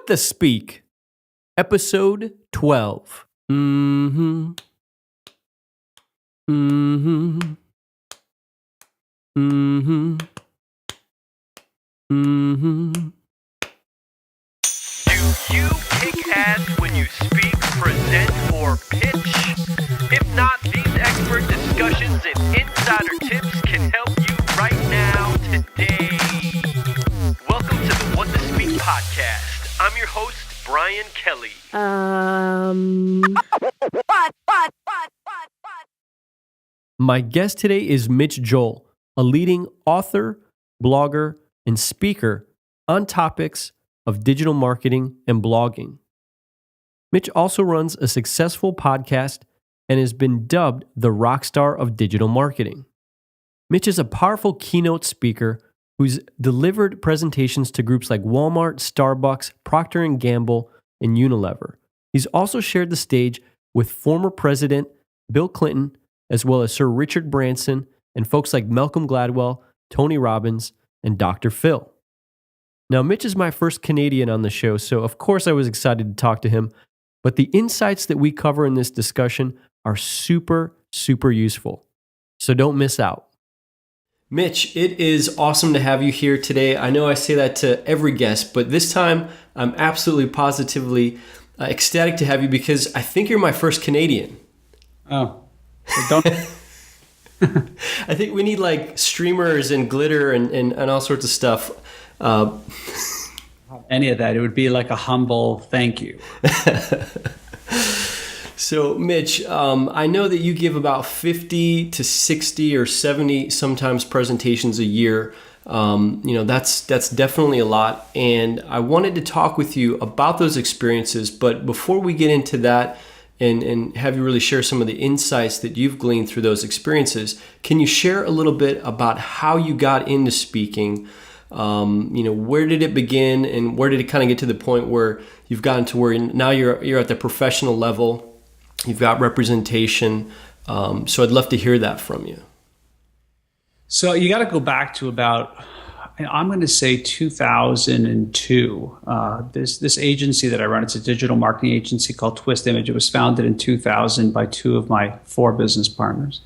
the Speak, episode 12. Mm-hmm. Mm-hmm. Mm-hmm. Mm-hmm. Do you kick ass when you speak, present, or pitch? If not, these expert discussions and insider tips can help you right now, today. Welcome to the What the Speak podcast. I'm your host, Brian Kelly. My guest today is Mitch Joel, a leading author, blogger, and speaker on topics of digital marketing and blogging. Mitch also runs a successful podcast and has been dubbed the rock star of digital marketing. Mitch is a powerful keynote speaker who's delivered presentations to groups like Walmart, Starbucks, Procter & Gamble, and Unilever. He's also shared the stage with former President Bill Clinton, as well as Sir Richard Branson and folks like Malcolm Gladwell, Tony Robbins, and Dr. Phil. Now, Mitch is my first Canadian on the show, so of course I was excited to talk to him, but the insights that we cover in this discussion are super, super useful. So don't miss out. Mitch, it is awesome to have you here today. I know I say that to every guest, but this time I'm absolutely positively ecstatic to have you because I think you're my first Canadian. Oh, don't. I think we need like streamers and glitter and all sorts of stuff. Any of that, it would be like a humble thank you. So, Mitch, I know that you give about 50 to 60 or 70 sometimes presentations a year. That's definitely a lot. And I wanted to talk with you about those experiences. But before we get into that and have you really share some of the insights that you've gleaned through those experiences, can you share a little bit about how you got into speaking? Where did it begin and where did it kind of get to the point where you've gotten to where now you're at the professional level? You've got representation. So I'd love to hear that from you. So you got to go back to about, I'm going to say 2002. This agency that I run, it's a digital marketing agency called Twist Image. It was founded in 2000 by two of my four business partners.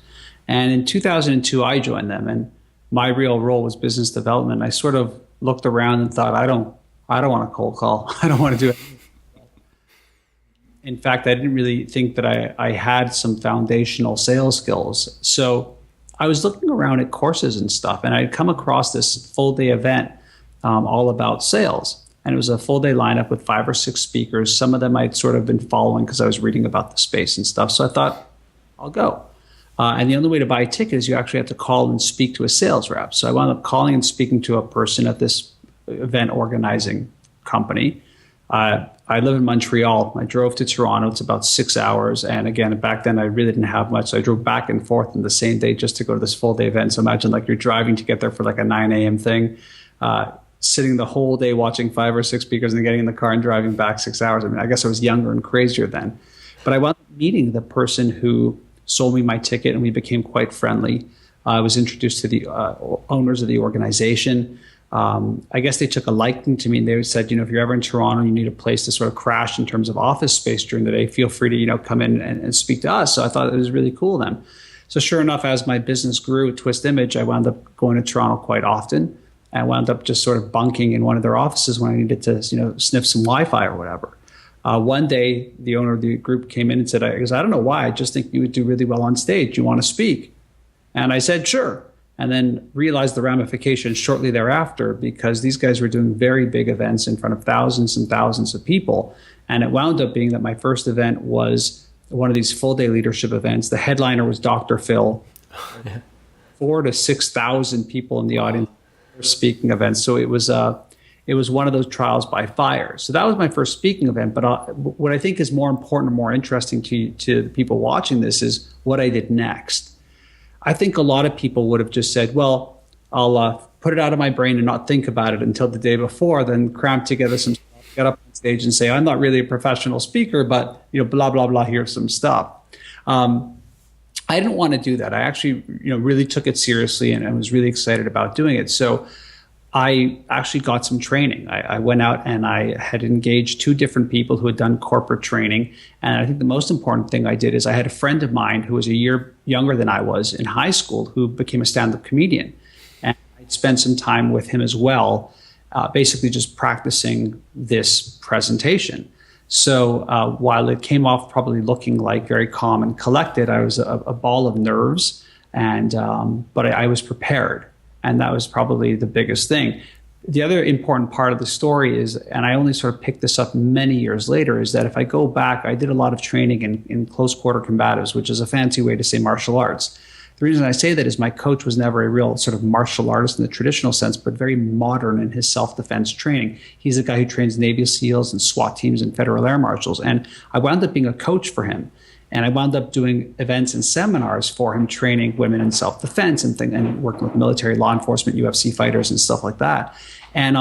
And in 2002, I joined them. And my real role was business development. I sort of looked around and thought, I don't want to cold call. I don't want to do it. In fact, I didn't really think that I had some foundational sales skills. So I was looking around at courses and stuff, and I'd come across this full-day event all about sales. And it was a full-day lineup with 5 or 6 speakers. Some of them I'd sort of been following because I was reading about the space and stuff. So I thought, I'll go. And the only way to buy a ticket is you actually have to call and speak to a sales rep. So I wound up calling and speaking to a person at this event organizing company. I live in Montreal. I drove to Toronto. It's about 6 hours. And again, back then I really didn't have much. So I drove back and forth in the same day just to go to this full day event. So imagine like you're driving to get there for like a 9 a.m. thing, sitting the whole day watching 5 or 6 speakers and then getting in the car and driving back 6 hours. I mean, I guess I was younger and crazier then. But I wound up meeting the person who sold me my ticket and we became quite friendly. I was introduced to the owners of the organization. I guess they took a liking to me and they said, if you're ever in Toronto, you need a place to sort of crash in terms of office space during the day, feel free to, come in and speak to us. So I thought it was really cool then. So sure enough, as my business grew at Twist Image, I wound up going to Toronto quite often. I wound up just sort of bunking in one of their offices when I needed to, sniff some Wi-Fi or whatever. One day, the owner of the group came in and said, I don't know why, I just think you would do really well on stage. You want to speak? And I said, sure. And then realized the ramifications shortly thereafter because these guys were doing very big events in front of thousands and thousands of people. And it wound up being that my first event was one of these full-day leadership events. The headliner was Dr. Phil. 4,000 to 6,000 people in the audience for speaking events. So it was one of those trials by fire. So that was my first speaking event. But what I think is more important and more interesting to the people watching this is what I did next. I think a lot of people would have just said, well, I'll put it out of my brain and not think about it until the day before, then cram together some stuff, get up on stage and say, I'm not really a professional speaker, but blah, blah, blah, here's some stuff. I didn't want to do that. I actually really took it seriously and I was really excited about doing it. So I actually got some training. I went out and I had engaged two different people who had done corporate training. And I think the most important thing I did is I had a friend of mine who was a year younger than I was in high school who became a stand-up comedian. And I spent some time with him as well, basically just practicing this presentation. So while it came off probably looking like very calm and collected, I was a ball of nerves, but I was prepared. And that was probably the biggest thing. The other important part of the story is, and I only sort of picked this up many years later, is that if I go back, I did a lot of training in close quarter combatives, which is a fancy way to say martial arts. The reason I say that is my coach was never a real sort of martial artist in the traditional sense, but very modern in his self-defense training. He's a guy who trains Navy SEALs and SWAT teams and Federal Air Marshals. And I wound up being a coach for him. And I wound up doing events and seminars for him, training women in self-defense and working with military, law enforcement, UFC fighters and stuff like that. And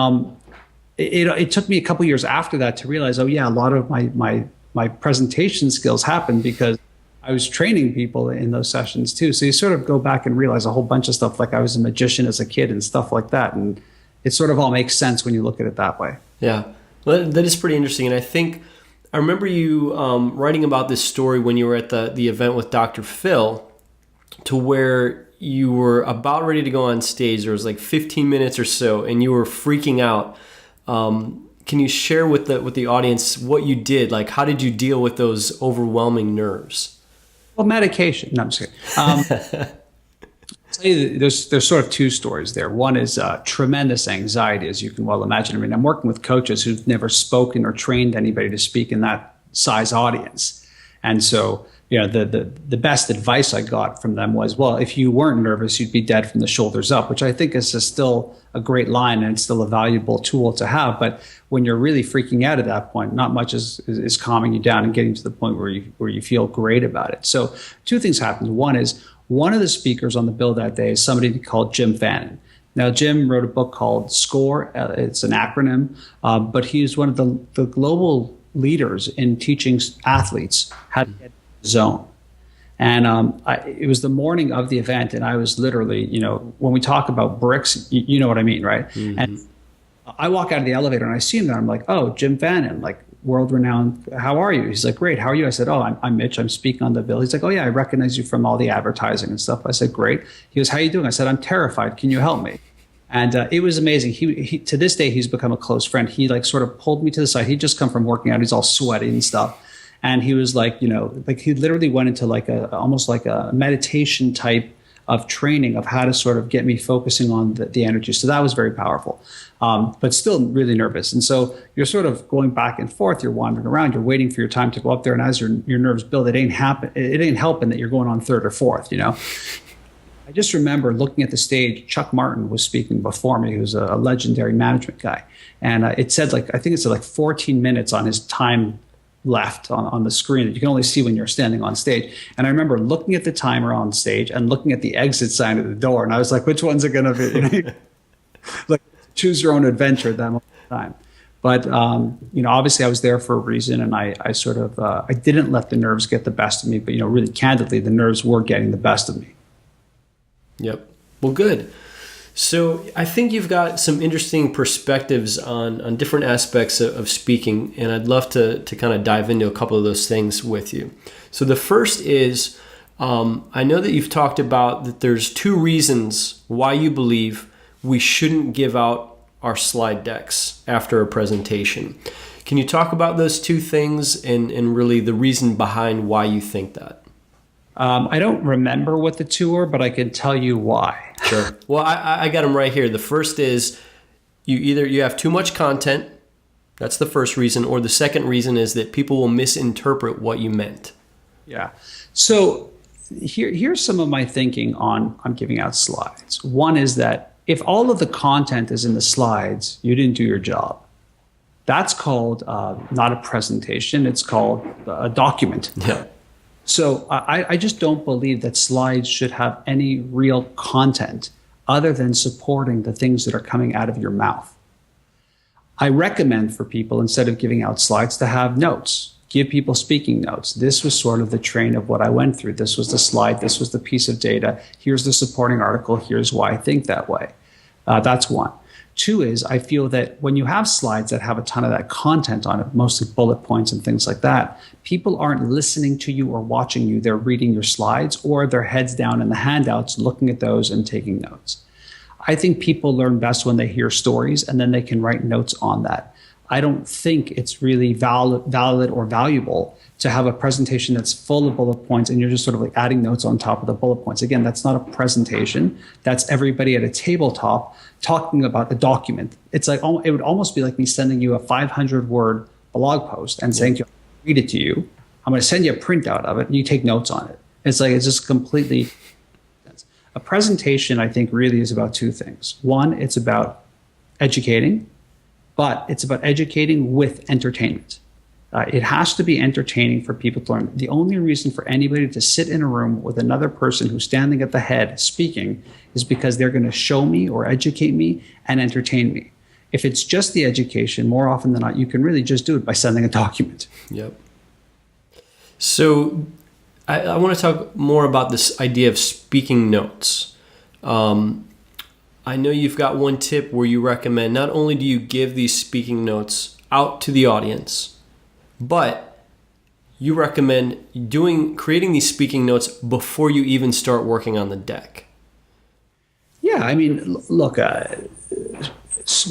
it took me a couple years after that to realize, oh yeah, a lot of my presentation skills happened because I was training people in those sessions too. So you sort of go back and realize a whole bunch of stuff, like I was a magician as a kid and stuff like that. And it sort of all makes sense when you look at it that way. Yeah, well, that is pretty interesting. And I think I remember you writing about this story when you were at the event with Dr. Phil, to where you were about ready to go on stage. There was like 15 minutes or so, and you were freaking out. Can you share with the audience what you did? Like, how did you deal with those overwhelming nerves? Well, medication. No, I'm just kidding. There's sort of two stories there. One is tremendous anxiety, as you can well imagine. I mean, I'm working with coaches who've never spoken or trained anybody to speak in that size audience. And so, the best advice I got from them was, well, if you weren't nervous, you'd be dead from the shoulders up, which I think is still a great line and it's still a valuable tool to have. But when you're really freaking out at that point, not much is calming you down and getting to the point where you feel great about it. So two things happened. One is, one of the speakers on the bill that day is somebody called Jim Fannin. Now, Jim wrote a book called SCORE. It's an acronym, but he's one of the global leaders in teaching athletes how to get in the zone. And it was the morning of the event, and I was literally, when we talk about bricks, you know what I mean, right? Mm-hmm. And I walk out of the elevator and I see him there. I'm like, oh, Jim Fannin, like, world-renowned. How are you? He's like, great. How are you? I said, oh, I'm Mitch. I'm speaking on the bill. He's like, oh yeah, I recognize you from all the advertising and stuff. I said, great. He goes, how are you doing? I said, I'm terrified. Can you help me? And it was amazing. He to this day, he's become a close friend. He like sort of pulled me to the side. He'd just come from working out. He's all sweaty and stuff. And he was like, like he literally went into like almost like a meditation type of training of how to sort of get me focusing on the energy. So that was very powerful, but still really nervous. And so you're sort of going back and forth. You're wandering around. You're waiting for your time to go up there. And as your nerves build, it ain't helping that you're going on third or fourth. I just remember looking at the stage. Chuck Martin was speaking before me, who's a legendary management guy, and it said I think it said 14 minutes on his time left on the screen that you can only see when you're standing on stage. And I remember looking at the timer on stage and looking at the exit sign at the door, and I was like, which one's it going to be? Like, choose your own adventure at that moment in time. But, obviously I was there for a reason, and I sort of, I didn't let the nerves get the best of me, but, really candidly, the nerves were getting the best of me. Yep. Well, good. So I think you've got some interesting perspectives on different aspects of speaking, and I'd love to kind of dive into a couple of those things with you. So the first is, I know that you've talked about that there's two reasons why you believe we shouldn't give out our slide decks after a presentation. Can you talk about those two things and really the reason behind why you think that? I don't remember what the two were, but I can tell you why. Sure. Well, I got them right here. The first is you have too much content. That's the first reason. Or the second reason is that people will misinterpret what you meant. Yeah. So here's some of my thinking on giving out slides. One is that if all of the content is in the slides, you didn't do your job. That's called not a presentation. It's called a document. Yeah. So I just don't believe that slides should have any real content other than supporting the things that are coming out of your mouth. I recommend for people, instead of giving out slides, to have notes. Give people speaking notes. This was sort of the train of what I went through. This was the slide. This was the piece of data. Here's the supporting article. Here's why I think that way. That's one. Two is I feel that when you have slides that have a ton of that content on it, mostly bullet points and things like that, people aren't listening to you or watching you. They're reading your slides, or their heads down in the handouts, looking at those and taking notes. I think people learn best when they hear stories and then they can write notes on that. I don't think it's really valid or valuable to have a presentation that's full of bullet points and you're just sort of like adding notes on top of the bullet points. Again, that's not a presentation. That's everybody at a tabletop talking about a document. It's like, it would almost be like me sending you a 500-word blog post and saying, read it to you. I'm going to send you a printout of it and you take notes on it. It's just completely. A presentation, I think, really is about two things. One, it's about educating, but it's about educating with entertainment. It has to be entertaining for people to learn. The only reason for anybody to sit in a room with another person who's standing at the head speaking is because they're going to show me or educate me and entertain me. If it's just the education, more often than not, you can really just do it by sending a document. Yep. So I want to talk more about this idea of speaking notes. I know you've got one tip where you recommend not only do you give these speaking notes out to the audience, but you recommend creating these speaking notes before you even start working on the deck. Yeah, I mean, look,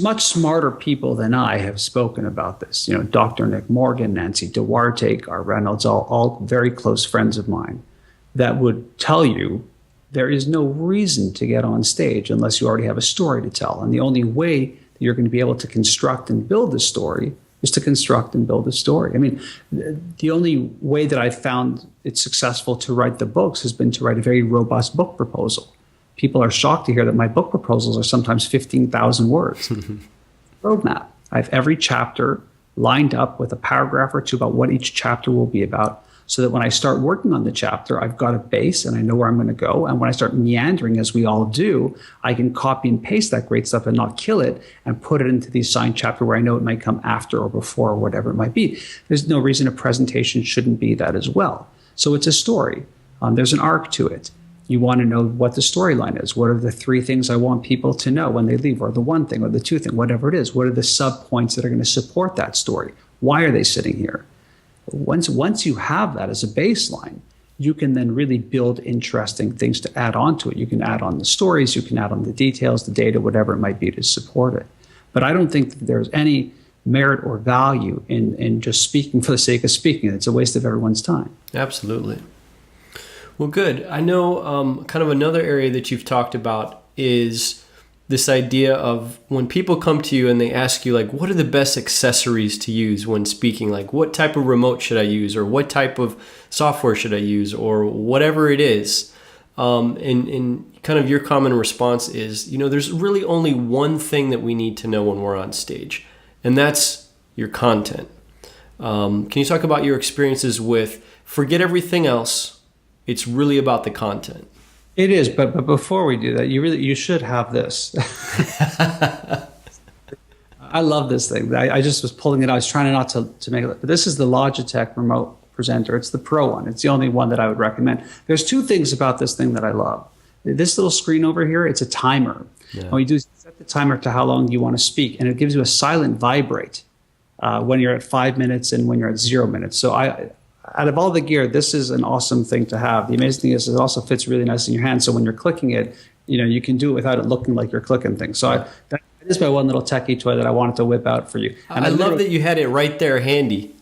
much smarter people than I have spoken about this. Dr. Nick Morgan, Nancy Duarte, Gar Reynolds, all very close friends of mine that would tell you there is no reason to get on stage unless you already have a story to tell. And the only way that you're going to be able to construct and build a story is to construct and build a story. I mean, the only way that I've found it successful to write the books has been to write a very robust book proposal. People are shocked to hear that my book proposals are sometimes 15,000 words. Roadmap. I have every chapter lined up with a paragraph or two about what each chapter will be about, so that when I start working on the chapter, I've got a base and I know where I'm going to go. And when I start meandering, as we all do, I can copy and paste that great stuff and not kill it and put it into the assigned chapter where I know it might come after or before or whatever it might be. There's no reason a presentation shouldn't be that as well. So it's a story. There's an arc to it. You want to know what the storyline is. What are the three things I want people to know when they leave, or the one thing or the two thing, whatever it is. What are the sub points that are going to support that story? Why are they sitting here? Once you have that as a baseline, you can then really build interesting things to add on to it. You can add on the stories, you can add on the details, the data, whatever it might be to support it. But I don't think that there's any merit or value in just speaking for the sake of speaking. It's a waste of everyone's time. Absolutely. Well, good. I know kind of another area that you've talked about is this idea of when people come to you and they ask you, like, what are the best accessories to use when speaking? Like, what type of remote should I use? Or what type of software should I use? Or whatever it is. And kind of your common response is, there's really only one thing that we need to know when we're on stage, and that's your content. Can you talk about your experiences with forget everything else? It's really about the content. It is, but before we do that, you should have this. I love this thing. I just was pulling it out. I was trying not to make it. But this is the Logitech remote presenter. It's the Pro one. It's the only one that I would recommend. There's two things about this thing that I love. This little screen over here, it's a timer. Yeah. What you do is set the timer to how long you want to speak, and it gives you a silent vibrate when you're at 5 minutes and when you're at 0 minutes. So out of all the gear, this is an awesome thing to have. The amazing thing is it also fits really nice in your hand. So when you're clicking it, you can do it without it looking like you're clicking things. So that is my one little techie toy that I wanted to whip out for you. And I love that you had it right there handy.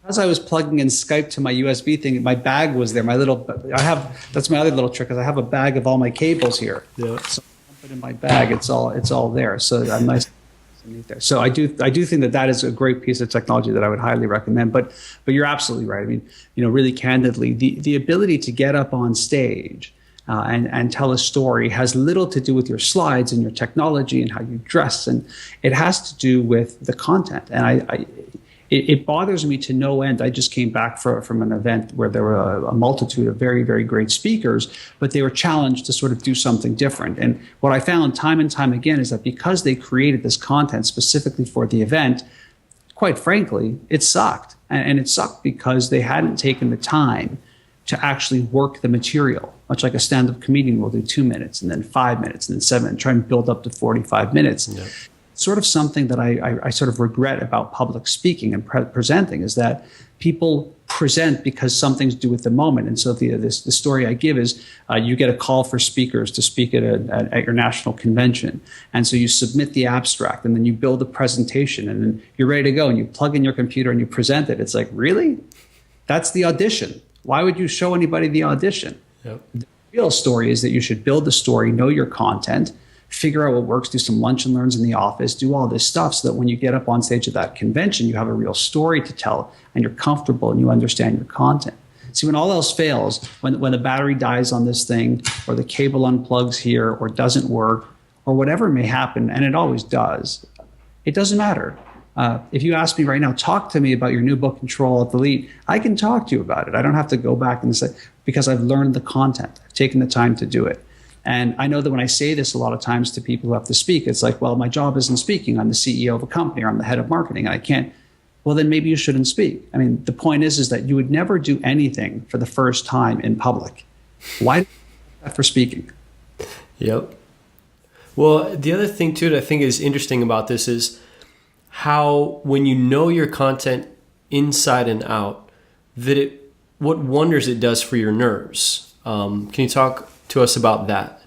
As I was plugging in Skype to my USB thing, my bag was there. That's my other little trick, is I have a bag of all my cables here. Yeah. So I put it in my bag. It's all there. So I'm nice. There. So I do think that is a great piece of technology that I would highly recommend. But you're absolutely right. I mean, really candidly, the ability to get up on stage and tell a story has little to do with your slides and your technology and how you dress, and it has to do with the content. And it bothers me to no end. I just came back from an event where there were a multitude of very, very great speakers, but they were challenged to sort of do something different. And what I found time and time again is that because they created this content specifically for the event, quite frankly, it sucked. And it sucked because they hadn't taken the time to actually work the material, much like a stand-up comedian will do 2 minutes and then 5 minutes and then 7 and try and build up to 45 minutes. Yeah. Sort of something that I sort of regret about public speaking and presenting is that people present because something's due at the moment. And so the story I give is you get a call for speakers to speak at your national convention. And so you submit the abstract and then you build a presentation and then you're ready to go and you plug in your computer and you present it. It's like, really? That's the audition. Why would you show anybody the audition? Yep. The real story is that you should build the story, know your content, figure out what works, do some lunch and learns in the office, do all this stuff so that when you get up on stage at that convention, you have a real story to tell and you're comfortable and you understand your content. See, when all else fails, when the battery dies on this thing or the cable unplugs here or doesn't work or whatever may happen, and it always does, it doesn't matter. If you ask me right now, talk to me about your new book, Control Alt Delete, I can talk to you about it. I don't have to go back and say, because I've learned the content. I've taken the time to do it. And I know that when I say this a lot of times to people who have to speak, it's like, well, my job isn't speaking. I'm the CEO of a company or I'm the head of marketing and I can't. Well, then maybe you shouldn't speak. I mean, the point is that you would never do anything for the first time in public. Why do that for speaking? Yep. Well, the other thing too that I think is interesting about this is how when you know your content inside and out, what wonders it does for your nerves. Can you talk to us about that?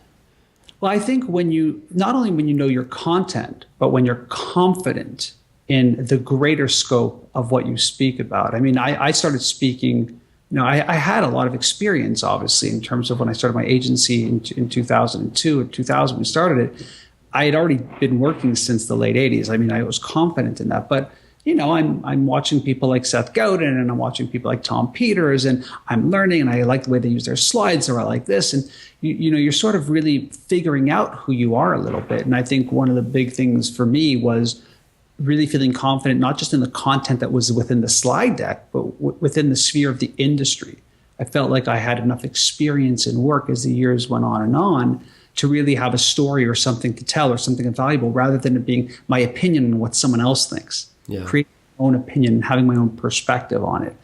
Well, I think not only when you know your content, but when you're confident in the greater scope of what you speak about. I mean, I started speaking, I had a lot of experience, obviously, in terms of when I started my agency in 2002 or 2000, we started it. I had already been working since the late 80s. I mean, I was confident in that, but I'm watching people like Seth Godin and I'm watching people like Tom Peters and I'm learning and I like the way they use their slides or I like this. And, you're sort of really figuring out who you are a little bit. And I think one of the big things for me was really feeling confident, not just in the content that was within the slide deck, but within the sphere of the industry. I felt like I had enough experience in work as the years went on to really have a story or something to tell or something valuable rather than it being my opinion on what someone else thinks. Yeah. Creating my own opinion and having my own perspective on it.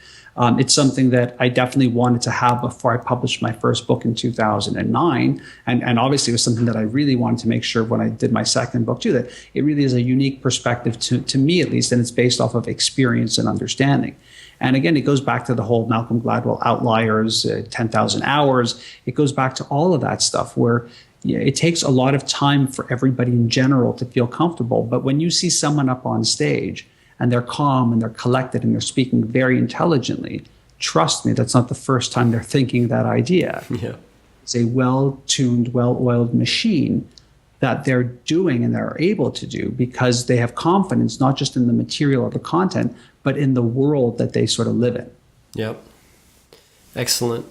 It's something that I definitely wanted to have before I published my first book in 2009. And obviously it was something that I really wanted to make sure when I did my second book too, that it really is a unique perspective to me at least, and it's based off of experience and understanding. And again, it goes back to the whole Malcolm Gladwell outliers, 10,000 hours. It goes back to all of that stuff where it takes a lot of time for everybody in general to feel comfortable. But when you see someone up on stage and they're calm and they're collected and they're speaking very intelligently, trust me, that's not the first time they're thinking that idea. Yeah. It's a well-tuned, well-oiled machine that they're doing and they're able to do because they have confidence, not just in the material or the content, but in the world that they sort of live in. Yep. Excellent.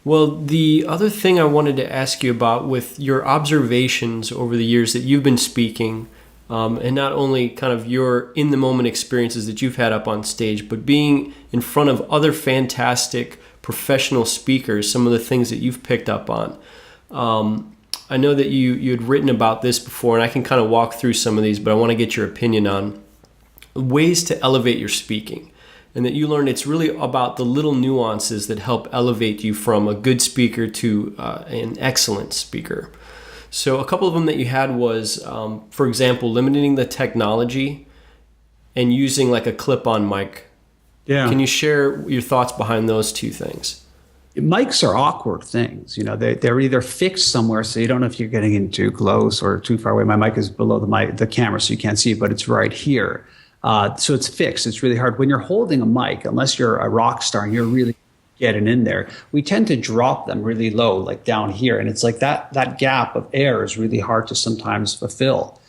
Well, the other thing I wanted to ask you about with your observations over the years that you've been speaking, and not only kind of your in-the-moment experiences that you've had up on stage, but being in front of other fantastic professional speakers, some of the things that you've picked up on. I know that you had written about this before, and I can kind of walk through some of these, but I want to get your opinion on ways to elevate your speaking. And that you learned it's really about the little nuances that help elevate you from a good speaker to an excellent speaker. So a couple of them that you had was, for example, limiting the technology and using like a clip-on mic. Yeah. Can you share your thoughts behind those two things? Mics are awkward things. They're either fixed somewhere, so you don't know if you're getting in too close or too far away. My mic is below the camera, so you can't see it, but it's right here. So it's fixed. It's really hard. When you're holding a mic, unless you're a rock star and you're really getting in there, we tend to drop them really low, like down here. And it's like that gap of air is really hard to sometimes fulfill.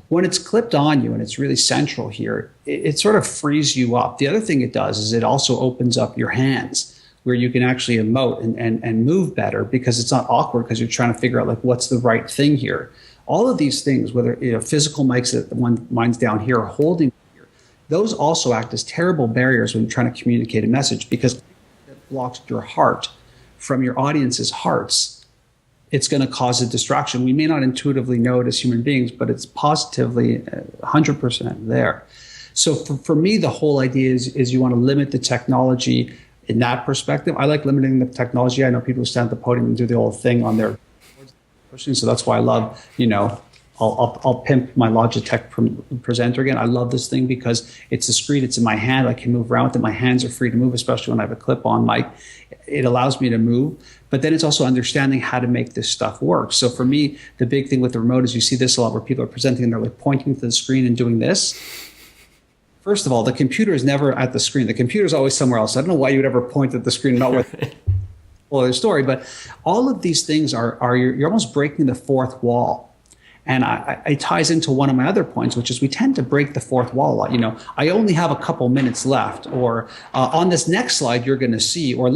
When it's clipped on you and it's really central here, it sort of frees you up. The other thing it does is it also opens up your hands where you can actually emote and move better because it's not awkward because you're trying to figure out like what's the right thing here. All of these things, whether physical mics that mine's down here or holding, those also act as terrible barriers when you're trying to communicate a message because it blocks your heart from your audience's hearts. It's going to cause a distraction. We may not intuitively know it as human beings, but it's positively 100% there. So for me, the whole idea is you want to limit the technology in that perspective. I like limiting the technology. I know people who stand at the podium and do the whole thing on their pushing. So that's why I love, I'll pimp my Logitech presenter again. I love this thing because it's a screen. It's in my hand. I can move around with it. My hands are free to move, especially when I have a clip-on mic. It allows me to move. But then it's also understanding how to make this stuff work. So for me, the big thing with the remote is you see this a lot where people are presenting and they're like pointing to the screen and doing this. First of all, the computer is never at the screen. The computer is always somewhere else. I don't know why you would ever point at the screen, not with well, the story, but all of these things are you're almost breaking the fourth wall. And it ties into one of my other points, which is we tend to break the fourth wall a lot. I only have a couple minutes left, or on this next slide, you're going to see, or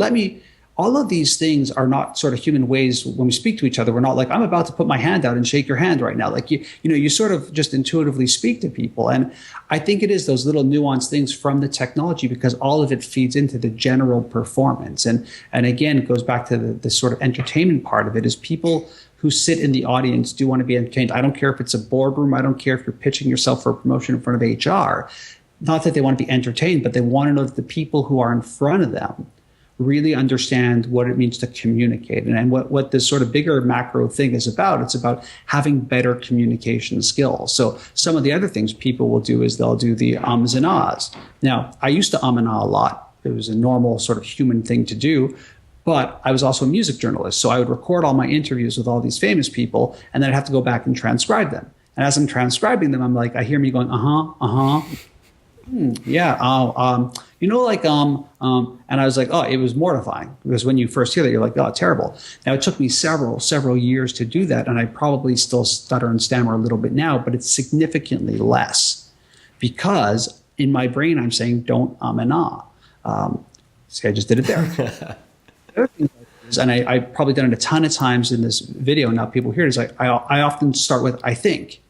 all of these things are not sort of human ways when we speak to each other. We're not like, I'm about to put my hand out and shake your hand right now. Like, you sort of just intuitively speak to people. And I think it is those little nuanced things from the technology, because all of it feeds into the general performance. And again, it goes back to the sort of entertainment part of it, is people who sit in the audience do want to be entertained. I don't care if it's a boardroom. I don't care if you're pitching yourself for a promotion in front of HR. Not that they want to be entertained, but they want to know that the people who are in front of them really understand what it means to communicate. And what this sort of bigger macro thing is about, it's about having better communication skills. So some of the other things people will do is they'll do the ums and ahs. Now, I used to and ah a lot. It was a normal sort of human thing to do. But I was also a music journalist. So I would record all my interviews with all these famous people, and then I'd have to go back and transcribe them. And as I'm transcribing them, I'm like, I hear me going, yeah, and I was like, oh, it was mortifying, because when you first hear that, you're like, oh, terrible. Now, it took me several years to do that, and I probably still stutter and stammer a little bit now, but it's significantly less, because in my brain, I'm saying, don't and ah. See, I just did it there. And I've probably done it a ton of times in this video. Now people hear it. It's like, I often start with, I think.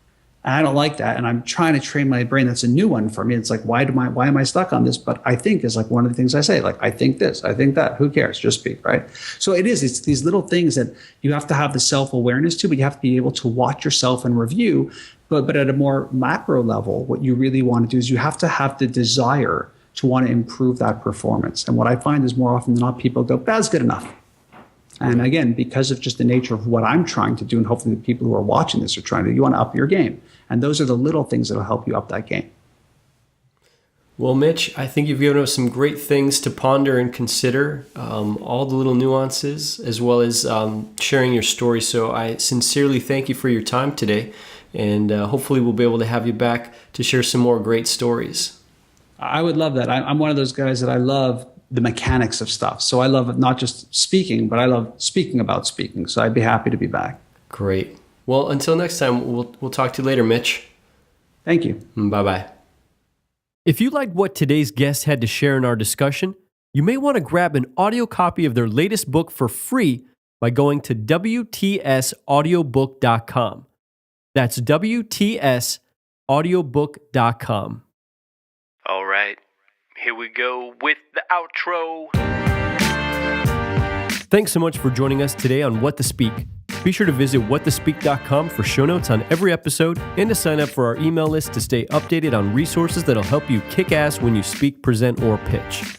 And I don't like that. And I'm trying to train my brain. That's a new one for me. It's like, why am I stuck on this? But I think is like one of the things I say, like, I think this, I think that, who cares? Just speak, right? So it's these little things that you have to have the self-awareness to, but you have to be able to watch yourself and review. But at a more macro level, what you really want to do is you have to have the desire to want to improve that performance. And what I find is more often than not, people go, that's good enough. And again, because of just the nature of what I'm trying to do, and hopefully the people who are watching this are trying to, you want to up your game. And those are the little things that will help you up that game. Well, Mitch, I think you've given us some great things to ponder and consider, all the little nuances, as well as sharing your story. So I sincerely thank you for your time today. And hopefully we'll be able to have you back to share some more great stories. I would love that. I'm one of those guys that I love the mechanics of stuff. So I love not just speaking, but I love speaking about speaking. So I'd be happy to be back. Great. Well, until next time, we'll talk to you later, Mitch. Thank you. Bye-bye. If you liked what today's guest had to share in our discussion, you may want to grab an audio copy of their latest book for free by going to WTSaudiobook.com. That's WTSaudiobook.com. All right, here we go with the outro. Thanks so much for joining us today on What to Speak. Be sure to visit whattospeak.com for show notes on every episode and to sign up for our email list to stay updated on resources that'll help you kick ass when you speak, present, or pitch.